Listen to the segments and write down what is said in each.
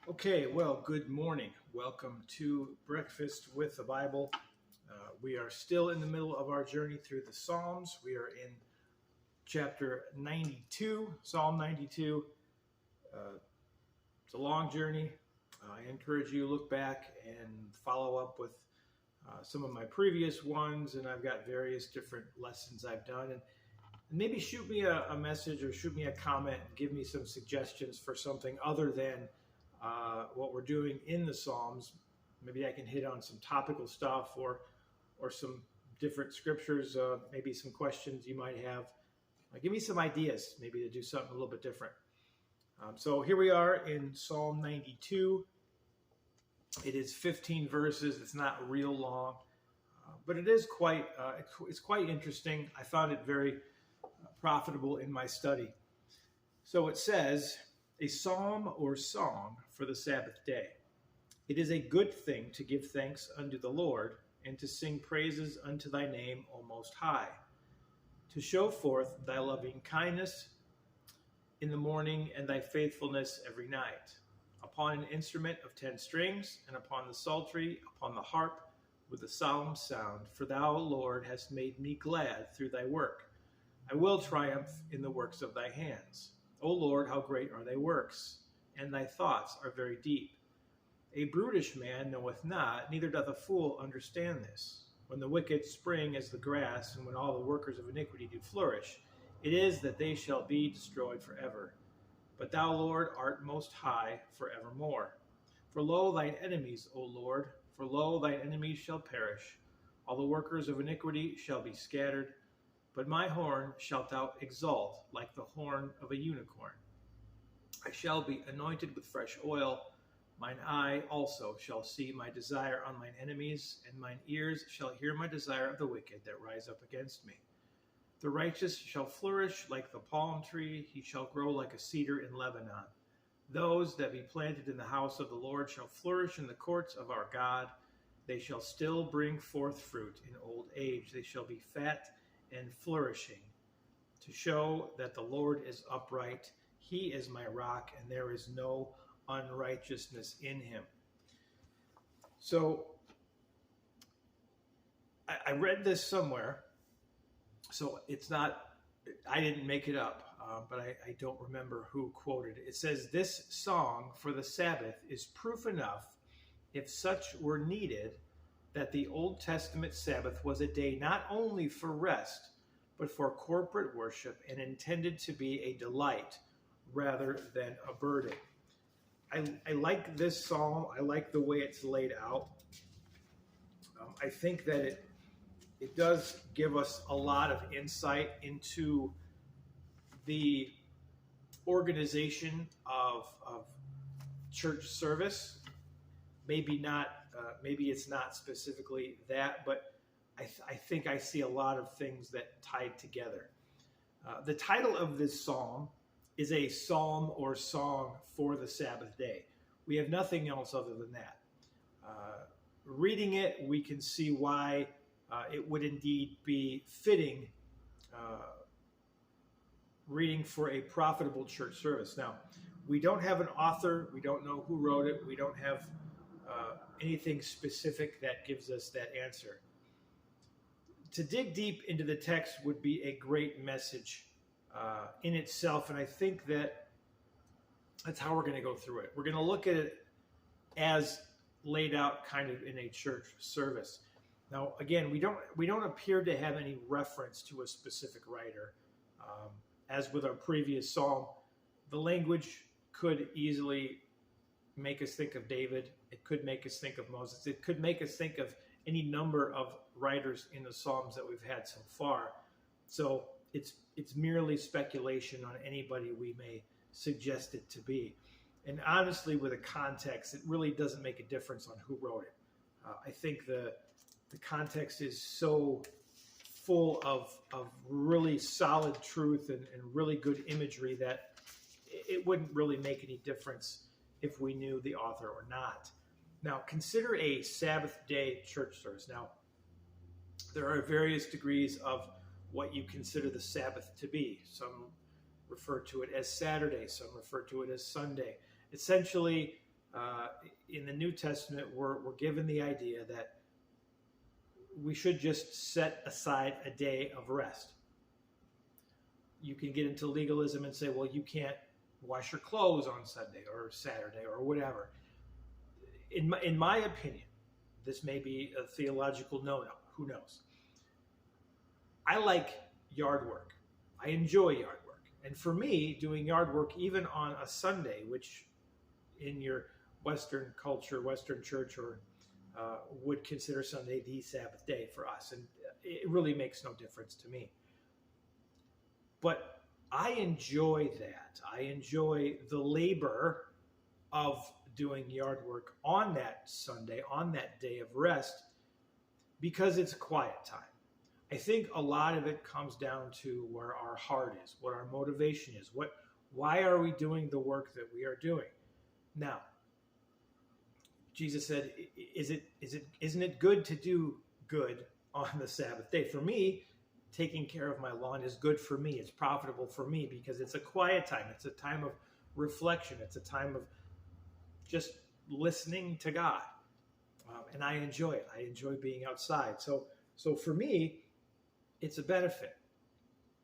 Okay, well, good morning. Welcome to Breakfast with the Bible. We are still in the middle of our journey through the Psalms. We are in chapter 92, Psalm 92. Uh, it's a long journey. I encourage you to look back and follow up with some of my previous ones, and I've got various different lessons I've done. And maybe shoot me a message or shoot me a comment and give me some suggestions for something other than what we're doing in the Psalms. Maybe I can hit on some topical stuff or some different scriptures, maybe some questions you might have. Give me some ideas, maybe to do something a little bit different. So here we are in Psalm 92. It is 15 verses. It's not real long, but it is it's quite interesting. I found it very profitable in my study. So it says, a psalm or song for the Sabbath day. It is a good thing to give thanks unto the Lord and to sing praises unto thy name, O Most High, to show forth thy loving kindness in the morning and thy faithfulness every night, upon an instrument of 10 strings, and upon the psaltery, upon the harp, with a solemn sound. For thou, Lord, hast made me glad through thy work. I will triumph in the works of thy hands. O Lord, how great are thy works, and thy thoughts are very deep. A brutish man knoweth not, neither doth a fool understand this. When the wicked spring as the grass, and when all the workers of iniquity do flourish, it is that they shall be destroyed forever. But thou, Lord, art most high forevermore. For lo, thine enemies, O Lord, for lo, thine enemies shall perish. All the workers of iniquity shall be scattered. But my horn shalt thou exalt like the horn of a unicorn. I shall be anointed with fresh oil. Mine eye also shall see my desire on mine enemies, and mine ears shall hear my desire of the wicked that rise up against me. The righteous shall flourish like the palm tree. He shall grow like a cedar in Lebanon. Those that be planted in the house of the Lord shall flourish in the courts of our God. They shall still bring forth fruit in old age. They shall be fat and flourishing, to show that the Lord is upright. He is my rock, and there is no unrighteousness in him. So I read this somewhere, so it's not, I didn't make it up, but I don't remember who quoted it. It says, this song for the Sabbath is proof enough, if such were needed, that the Old Testament Sabbath was a day not only for rest, but for corporate worship, and intended to be a delight rather than a burden. I like this psalm. I like the way it's laid out. I think that it does give us a lot of insight into the organization of church service. Maybe it's not specifically that, but I think I see a lot of things that tied together. The title of this psalm is a psalm or song for the Sabbath day. We have nothing else other than that. Reading it, we can see why it would indeed be fitting reading for a profitable church service. Now, we don't have an author. We don't know who wrote it. We don't have anything specific that gives us that answer. To dig deep into the text would be a great message in itself, and I think that's how we're going to go through it. We're going to look at it as laid out kind of in a church service. Now, again, we don't appear to have any reference to a specific writer. As with our previous psalm, the language could easily make us think of David. It could make us think of Moses. It could make us think of any number of writers in the Psalms that we've had so far. So it's merely speculation on anybody we may suggest it to be. And honestly, with a context, it really doesn't make a difference on who wrote it. I think the context is so full of really solid truth and really good imagery that it wouldn't really make any difference if we knew the author or not. Now, consider a Sabbath day church service. Now, there are various degrees of what you consider the Sabbath to be. Some refer to it as Saturday, some refer to it as Sunday. Essentially, in the New Testament, we're given the idea that we should just set aside a day of rest. You can get into legalism and say, well, you can't wash your clothes on Sunday or Saturday or whatever. In my opinion, this may be a theological no-no, who knows? I like yard work. I enjoy yard work. And for me, doing yard work even on a Sunday, which in your Western culture, Western church, or would consider Sunday the Sabbath day for us. And it really makes no difference to me. But I enjoy that. I enjoy the labor of doing yard work on that Sunday, on that day of rest, because it's a quiet time. I think a lot of it comes down to where our heart is, what our motivation is, why are we doing the work that we are doing? Now, Jesus said, isn't it good to do good on the Sabbath day? For me, taking care of my lawn is good for me. It's profitable for me because it's a quiet time. It's a time of reflection. It's a time of just listening to God. And I enjoy it. I enjoy being outside. So for me, it's a benefit.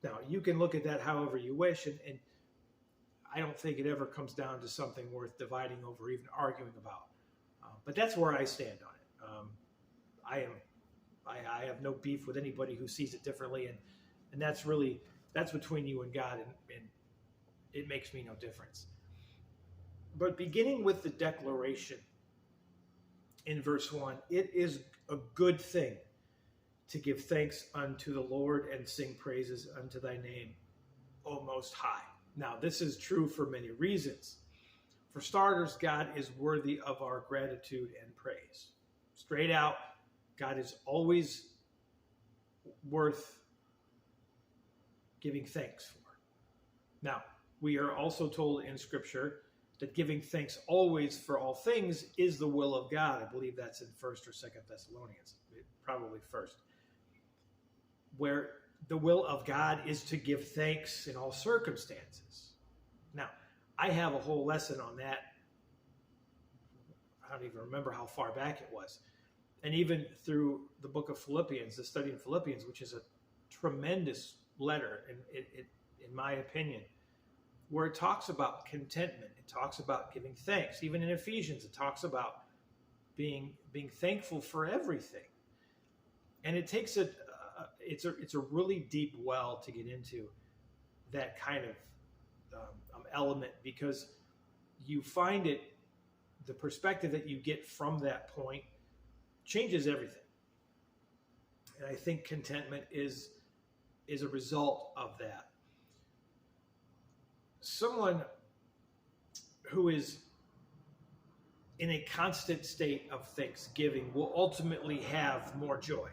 Now, you can look at that however you wish, and I don't think it ever comes down to something worth dividing over, even arguing about. But that's where I stand on it. I have no beef with anybody who sees it differently, and that's between you and God, and it makes me no difference. But beginning with the declaration in verse 1, it is a good thing to give thanks unto the Lord and sing praises unto thy name, O Most High. Now, this is true for many reasons. For starters, God is worthy of our gratitude and praise. Straight out, God is always worth giving thanks for. Now, we are also told in Scripture that giving thanks always for all things is the will of God. I believe that's in 1st or 2nd Thessalonians, probably 1st, where the will of God is to give thanks in all circumstances. Now, I have a whole lesson on that. I don't even remember how far back it was. And even through the book of Philippians, the study in Philippians, which is a tremendous letter, in my opinion, where it talks about contentment. It talks about giving thanks. Even in Ephesians, it talks about being thankful for everything. And it takes it's a really deep well to get into that kind of element, because you find the perspective that you get from that point changes everything. And I think contentment is a result of that. Someone who is in a constant state of thanksgiving will ultimately have more joy.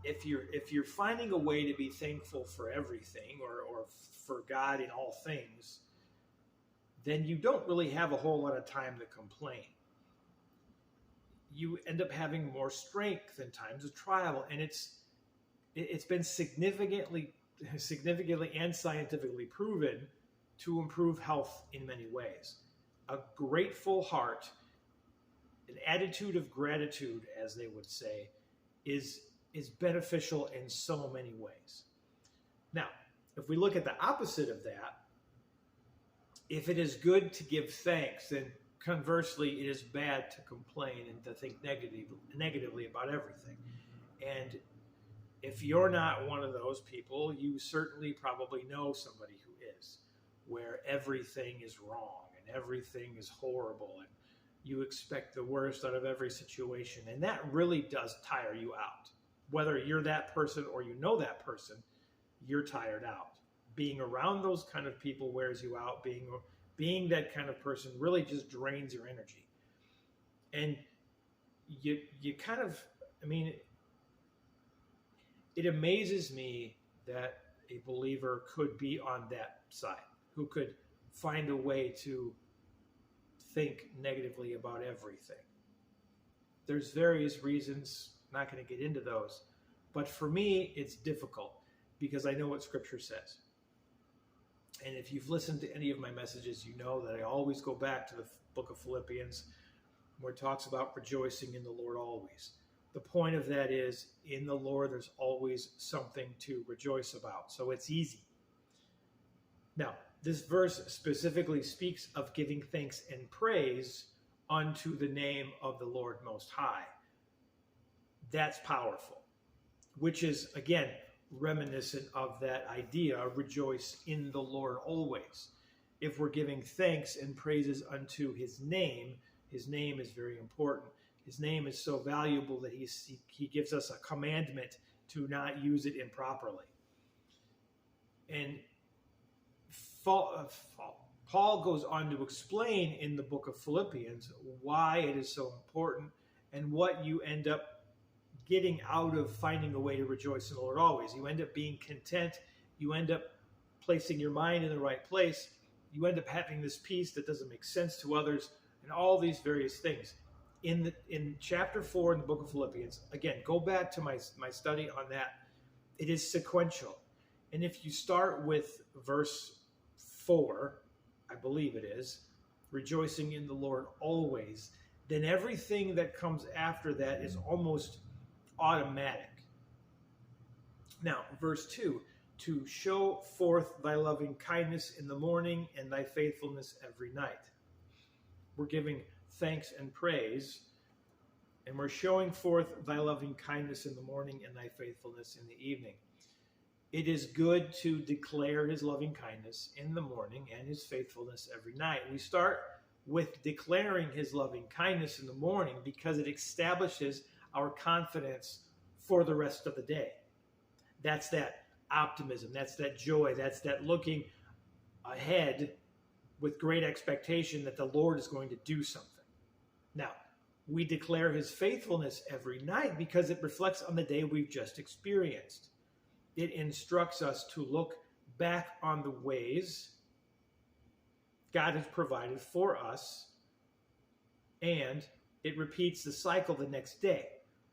If you're finding a way to be thankful for everything or for God in all things, then you don't really have a whole lot of time to complain. You end up having more strength in times of trial, and it's been significantly and scientifically proven to improve health in many ways. A grateful heart, an attitude of gratitude, as they would say, is beneficial in so many ways. Now, if we look at the opposite of that, if it is good to give thanks, then conversely, it is bad to complain and to think negatively about everything. And if you're not one of those people, you certainly probably know somebody who is, where everything is wrong and everything is horrible and you expect the worst out of every situation. And that really does tire you out. Whether you're that person or you know that person, you're tired out. Being around those kind of people wears you out. Being that kind of person really just drains your energy. And you kind of, it amazes me that a believer could be on that side, who could find a way to think negatively about everything. There's various reasons, I'm not going to get into those, but for me, it's difficult because I know what Scripture says. And if you've listened to any of my messages, you know that I always go back to book of Philippians, where it talks about rejoicing in the Lord always. The point of that is, in the Lord, there's always something to rejoice about. So it's easy. Now, this verse specifically speaks of giving thanks and praise unto the name of the Lord Most High. That's powerful, which is, again, reminiscent of that idea, rejoice in the Lord always. If we're giving thanks and praises unto his name is very important. His name is so valuable that he gives us a commandment to not use it improperly. And Paul goes on to explain in the book of Philippians why it is so important and what you end up getting out of finding a way to rejoice in the Lord always. You end up being content. You end up placing your mind in the right place. You end up having this peace that doesn't make sense to others, and all these various things. In chapter 4 in the book of Philippians, again, go back to my study on that. It is sequential. And if you start with verse 4, I believe it is, rejoicing in the Lord always, then everything that comes after that is almost automatic. Now, verse 2, to show forth thy loving kindness in the morning and thy faithfulness every night. We're giving thanks and praise, and we're showing forth thy loving kindness in the morning and thy faithfulness in the evening. It is good to declare his loving kindness in the morning and his faithfulness every night. We start with declaring his loving kindness in the morning because it establishes our confidence for the rest of the day. That's that optimism, that's that joy, that's that looking ahead with great expectation that the Lord is going to do something. Now, we declare his faithfulness every night because it reflects on the day we've just experienced. It instructs us to look back on the ways God has provided for us, and it repeats the cycle the next day.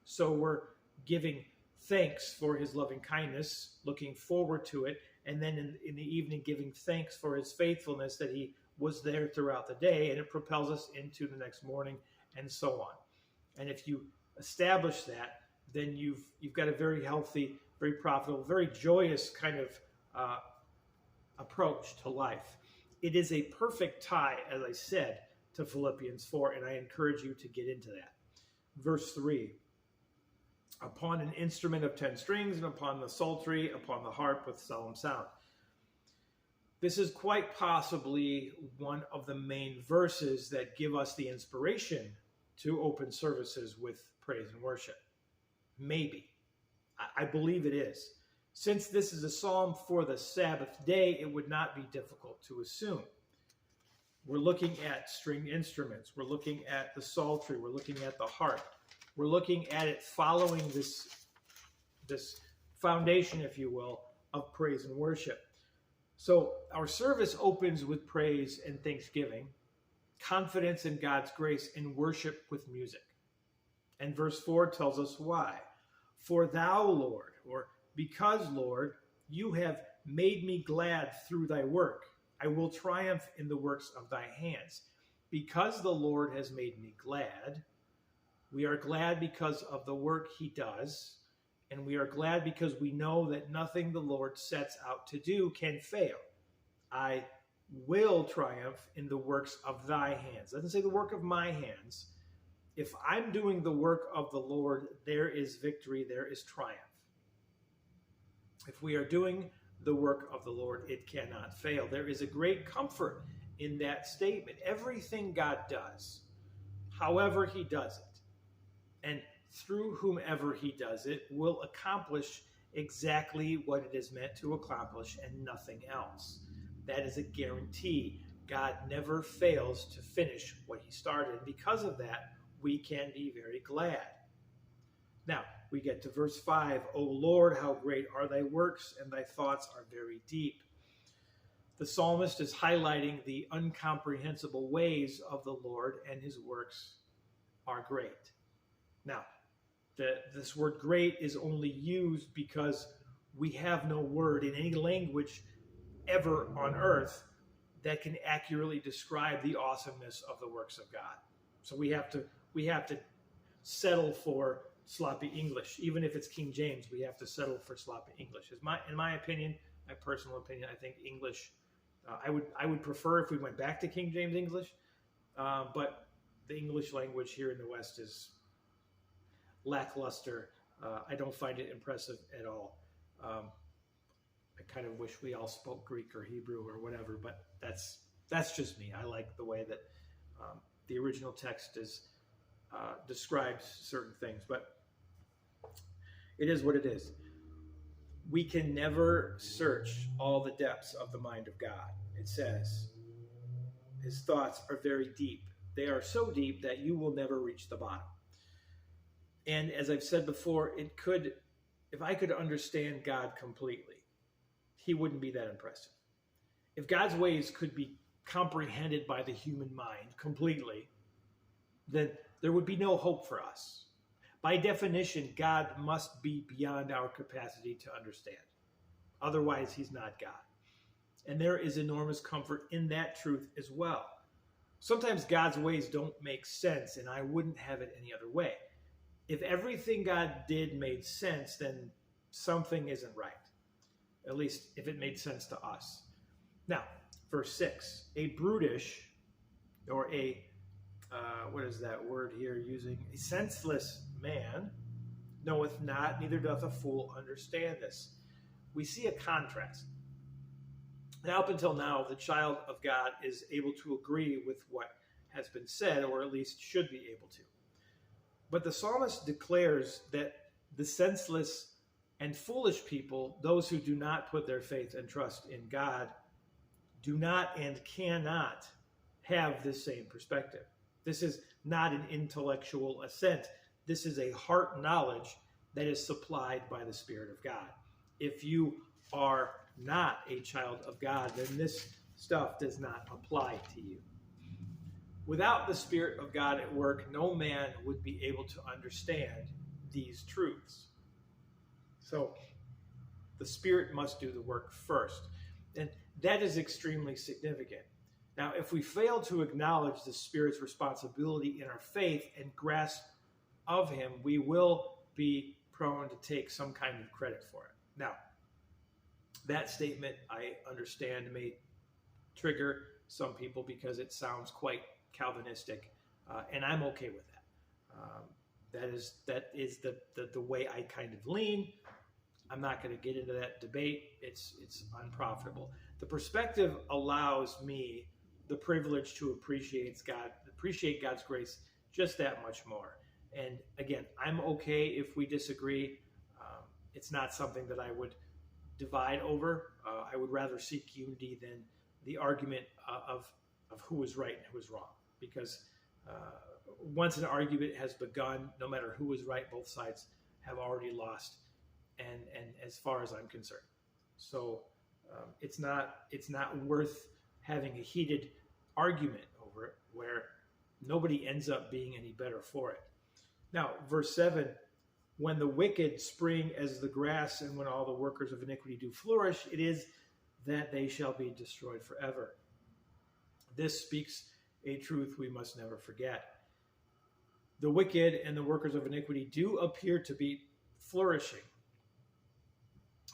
So we're giving thanks for his loving kindness, looking forward to it, and then in the evening giving thanks for his faithfulness that he was there throughout the day, and it propels us into the next morning and so on. And if you establish that, then you've got a very healthy, very profitable, very joyous kind of approach to life. It is a perfect tie, as I said, to Philippians 4, and I encourage you to get into that. Verse 3, upon an instrument of 10 strings, and upon the psaltery, upon the harp with solemn sound. This is quite possibly one of the main verses that give us the inspiration to open services with praise and worship. Maybe. I believe it is. Since this is a psalm for the Sabbath day, it would not be difficult to assume. We're looking at stringed instruments. We're looking at the psaltery. We're looking at the harp. We're looking at it following this foundation, if you will, of praise and worship. So our service opens with praise and thanksgiving, confidence in God's grace, and worship with music. And verse 4 tells us why. For thou, Lord, or because, Lord, you have made me glad through thy work. I will triumph in the works of thy hands. Because the Lord has made me glad, we are glad because of the work he does, and we are glad because we know that nothing the Lord sets out to do can fail. I will triumph in the works of thy hands. It doesn't say the work of my hands. If I'm doing the work of the Lord, there is victory, there is triumph. If we are doing the work of the Lord, it cannot fail. There is a great comfort in that statement. Everything God does, however he does it, and through whomever he does it, will accomplish exactly what it is meant to accomplish and nothing else. That is a guarantee. God never fails to finish what he started. Because of that, we can be very glad. Now, we get to verse 5. O Lord, how great are thy works, and thy thoughts are very deep. The psalmist is highlighting the incomprehensible ways of the Lord, and his works are great. Now, this word great is only used because we have no word in any language ever on earth that can accurately describe the awesomeness of the works of God. So we have to settle for sloppy English. Even if it's King James, we have to settle for sloppy English. In my opinion, my personal opinion, I think English, I would prefer if we went back to King James English, but the English language here in the West is lackluster. I don't find it impressive at all. I kind of wish we all spoke Greek or Hebrew or whatever, but that's just me. I like the way that the original text describes certain things, but it is what it is. We can never search all the depths of the mind of God. It says, his thoughts are very deep. They are so deep that you will never reach the bottom. And as I've said before, if I could understand God completely, he wouldn't be that impressive. If God's ways could be comprehended by the human mind completely, then there would be no hope for us. By definition, God must be beyond our capacity to understand. Otherwise, he's not God. And there is enormous comfort in that truth as well. Sometimes God's ways don't make sense, and I wouldn't have it any other way. If everything God did made sense, then something isn't right. At least if it made sense to us. Now, verse 6, a brutish, or what is that word here using? A senseless man knoweth not, neither doth a fool understand this. We see a contrast. Now, up until now, the child of God is able to agree with what has been said, or at least should be able to. But the psalmist declares that the senseless and foolish people, those who do not put their faith and trust in God, do not and cannot have this same perspective. This is not an intellectual assent. This is a heart knowledge that is supplied by the Spirit of God. If you are not a child of God, then this stuff does not apply to you. Without the Spirit of God at work, no man would be able to understand these truths. So the Spirit must do the work first. And that is extremely significant. Now, if we fail to acknowledge the Spirit's responsibility in our faith and grasp of him, we will be prone to take some kind of credit for it. Now, that statement, I understand, may trigger some people because it sounds quite Calvinistic, and I'm okay with that. That is the way I kind of lean. I'm not going to get into that debate. It's unprofitable. The perspective allows me the privilege to appreciate God's grace just that much more. And again, I'm okay if we disagree. It's not something that I would divide over. I would rather seek unity than the argument of who is right and who is wrong. Because once an argument has begun, no matter who is right, both sides have already lost. And as far as I'm concerned, so it's not worth having a heated argument over it where nobody ends up being any better for it. Now, verse 7, when the wicked spring as the grass and when all the workers of iniquity do flourish, it is that they shall be destroyed forever. This speaks a truth we must never forget. The wicked and the workers of iniquity do appear to be flourishing.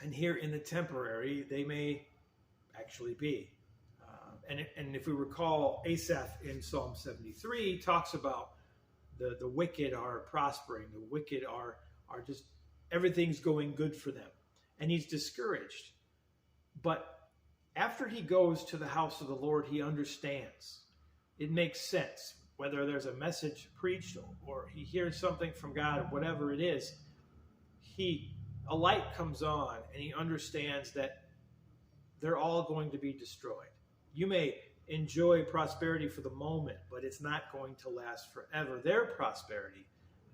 And here in the temporary, they may actually be. And if we recall, Asaph in Psalm 73 talks about the wicked are prospering. The wicked are just, everything's going good for them. And he's discouraged. But after he goes to the house of the Lord, he understands. It makes sense. Whether there's a message preached or he hears something from God, whatever it is, a light comes on and he understands that they're all going to be destroyed. You may enjoy prosperity for the moment, but it's not going to last forever. Their prosperity,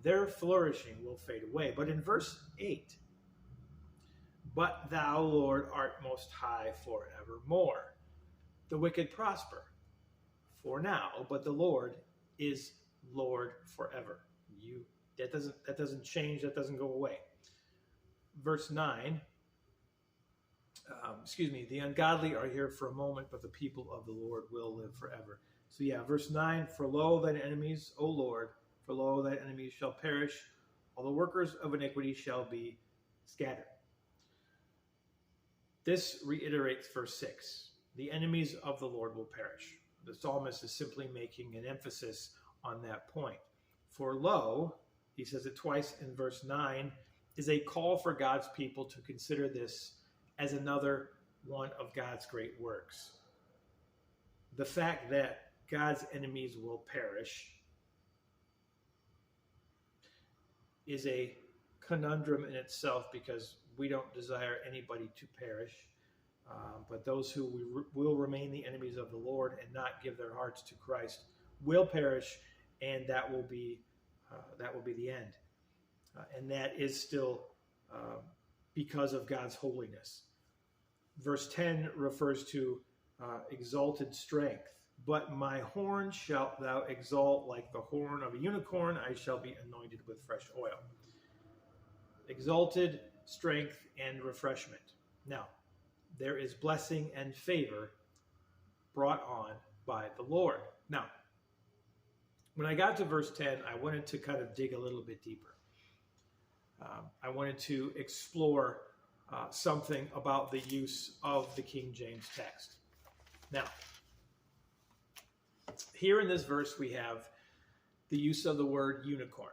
their flourishing will fade away. But in verse 8, but thou, Lord, art most high forevermore. The wicked prosper for now, but the Lord is Lord forever. That doesn't change, that doesn't go away. Verse 9, The ungodly are here for a moment, but the people of the Lord will live forever. So yeah, verse 9, for lo, thine enemies, O Lord, for lo, thine enemies shall perish, all the workers of iniquity shall be scattered. This reiterates verse 6. The enemies of the Lord will perish. The psalmist is simply making an emphasis on that point. For lo, he says it twice in verse 9, is a call for God's people to consider this as another one of God's great works. The fact that God's enemies will perish is a conundrum in itself, because we don't desire anybody to perish, but those who will remain the enemies of the Lord and not give their hearts to Christ will perish, and that will be the end. And that is still because of God's holiness. Verse 10 refers to exalted strength. But my horn shalt thou exalt like the horn of a unicorn. I shall be anointed with fresh oil. Exalted strength and refreshment. Now, there is blessing and favor brought on by the Lord. Now, when I got to verse 10, I wanted to kind of dig a little bit deeper. I wanted to explore something about the use of the King James text. Now, here in this verse, we have the use of the word unicorn.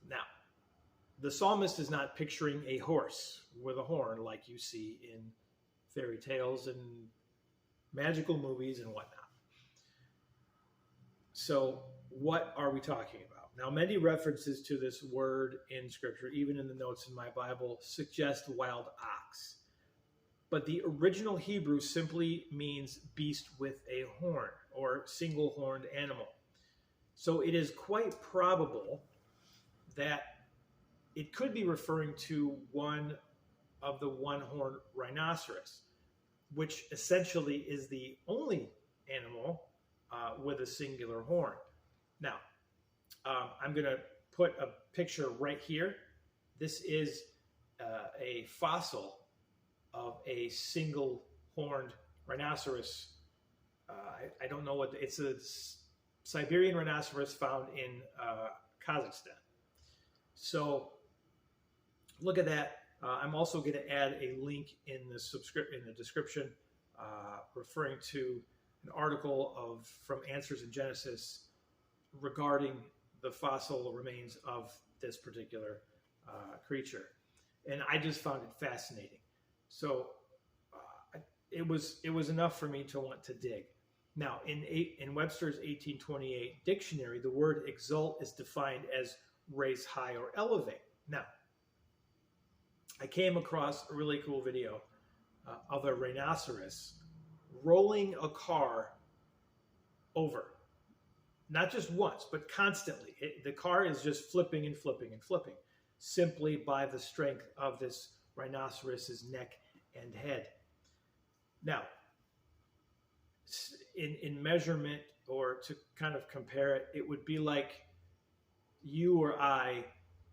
Now, the psalmist is not picturing a horse with a horn like you see in fairy tales and magical movies and whatnot. So, what are we talking about? Now, many references to this word in Scripture, even in the notes in my Bible, suggest wild ox. But the original Hebrew simply means beast with a horn, or single-horned animal. So it is quite probable that it could be referring to one of the one-horned rhinoceros, which essentially is the only animal with a singular horn. Now, I'm going to put a picture right here. This is a fossil of a single-horned rhinoceros. I don't know what, it's a Siberian rhinoceros found in Kazakhstan. So look at that. I'm also going to add a link in the description referring to an article from Answers in Genesis regarding the fossil remains of this particular creature. And I just found it fascinating. So it was enough for me to want to dig. Now, in Webster's 1828 dictionary, the word exalt is defined as raise high or elevate. Now, I came across a really cool video of a rhinoceros rolling a car over. Not just once, but constantly. The car is just flipping and flipping and flipping, simply by the strength of this rhinoceros's neck and head. Now, in measurement, or to kind of compare it, it would be like you or I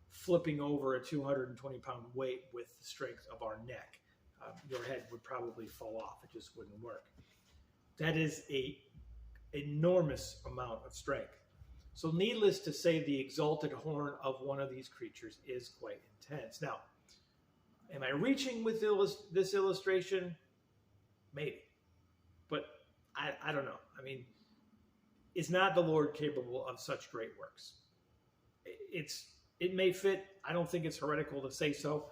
flipping over a 220-pound weight with the strength of our neck. Your head would probably fall off. It just wouldn't work. That is an enormous amount of strength. So needless to say, the exalted horn of one of these creatures is quite intense. Now, am I reaching with this illustration? Maybe. But I don't know. I mean, is not the Lord capable of such great works? It may fit. I don't think it's heretical to say so.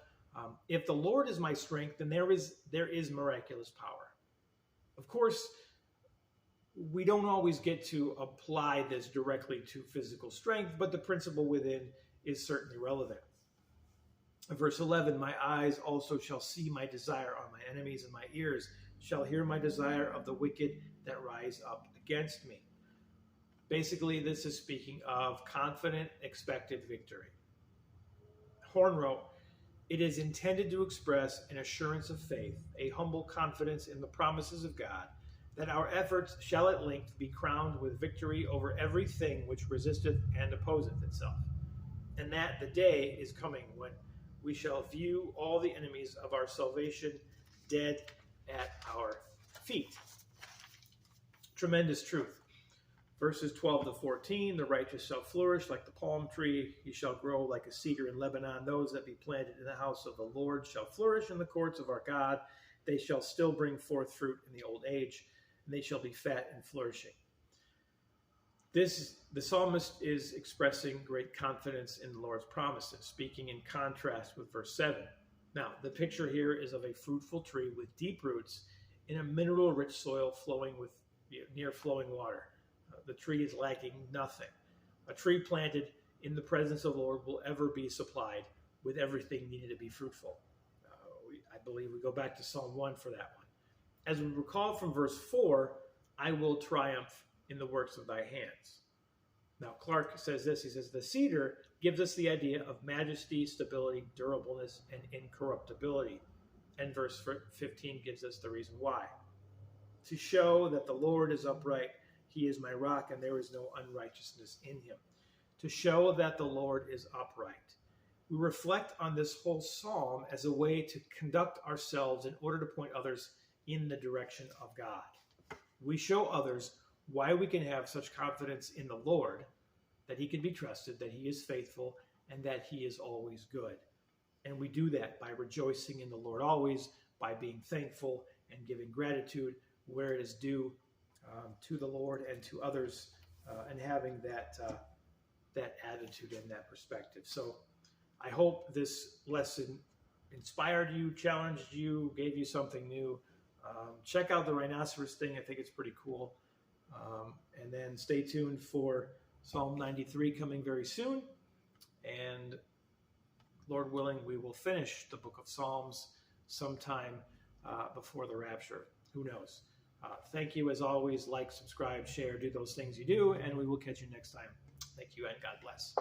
If the Lord is my strength, then there is miraculous power. Of course, we don't always get to apply this directly to physical strength, but the principle within is certainly relevant. Verse 11, my eyes also shall see my desire on my enemies, and my ears shall hear my desire of the wicked that rise up against me. Basically, this is speaking of confident, expected victory. Horn wrote, it is intended to express an assurance of faith, a humble confidence in the promises of God, that our efforts shall at length be crowned with victory over everything which resisteth and opposeth itself, and that the day is coming when we shall view all the enemies of our salvation dead at our feet. Tremendous truth. Verses 12 to 14, the righteous shall flourish like the palm tree. He shall grow like a cedar in Lebanon. Those that be planted in the house of the Lord shall flourish in the courts of our God. They shall still bring forth fruit in the old age, and they shall be fat and flourishing. The psalmist is expressing great confidence in the Lord's promises, speaking in contrast with verse 7. Now, the picture here is of a fruitful tree with deep roots in a mineral-rich soil flowing with near flowing water. The tree is lacking nothing. A tree planted in the presence of the Lord will ever be supplied with everything needed to be fruitful. I believe we go back to Psalm 1 for that one. As we recall from verse 4, I will triumph in the works of thy hands. Now, Clark says this. He says, the cedar gives us the idea of majesty, stability, durableness, and incorruptibility. And verse 15 gives us the reason why. To show that the Lord is upright, he is my rock, and there is no unrighteousness in him. To show that the Lord is upright. We reflect on this whole psalm as a way to conduct ourselves in order to point others in the direction of God. We show others why we can have such confidence in the Lord, that he can be trusted, that he is faithful, and that he is always good. And we do that by rejoicing in the Lord always, by being thankful and giving gratitude where it is due to the Lord and to others, and having that attitude and that perspective. So I hope this lesson inspired you, challenged you, gave you something new. Check out the rhinoceros thing. I think it's pretty cool. And then stay tuned for Psalm 93 coming very soon. And Lord willing, we will finish the book of Psalms sometime before the rapture. Who knows? Thank you as always. Like, subscribe, share, do those things you do, and we will catch you next time. Thank you and God bless.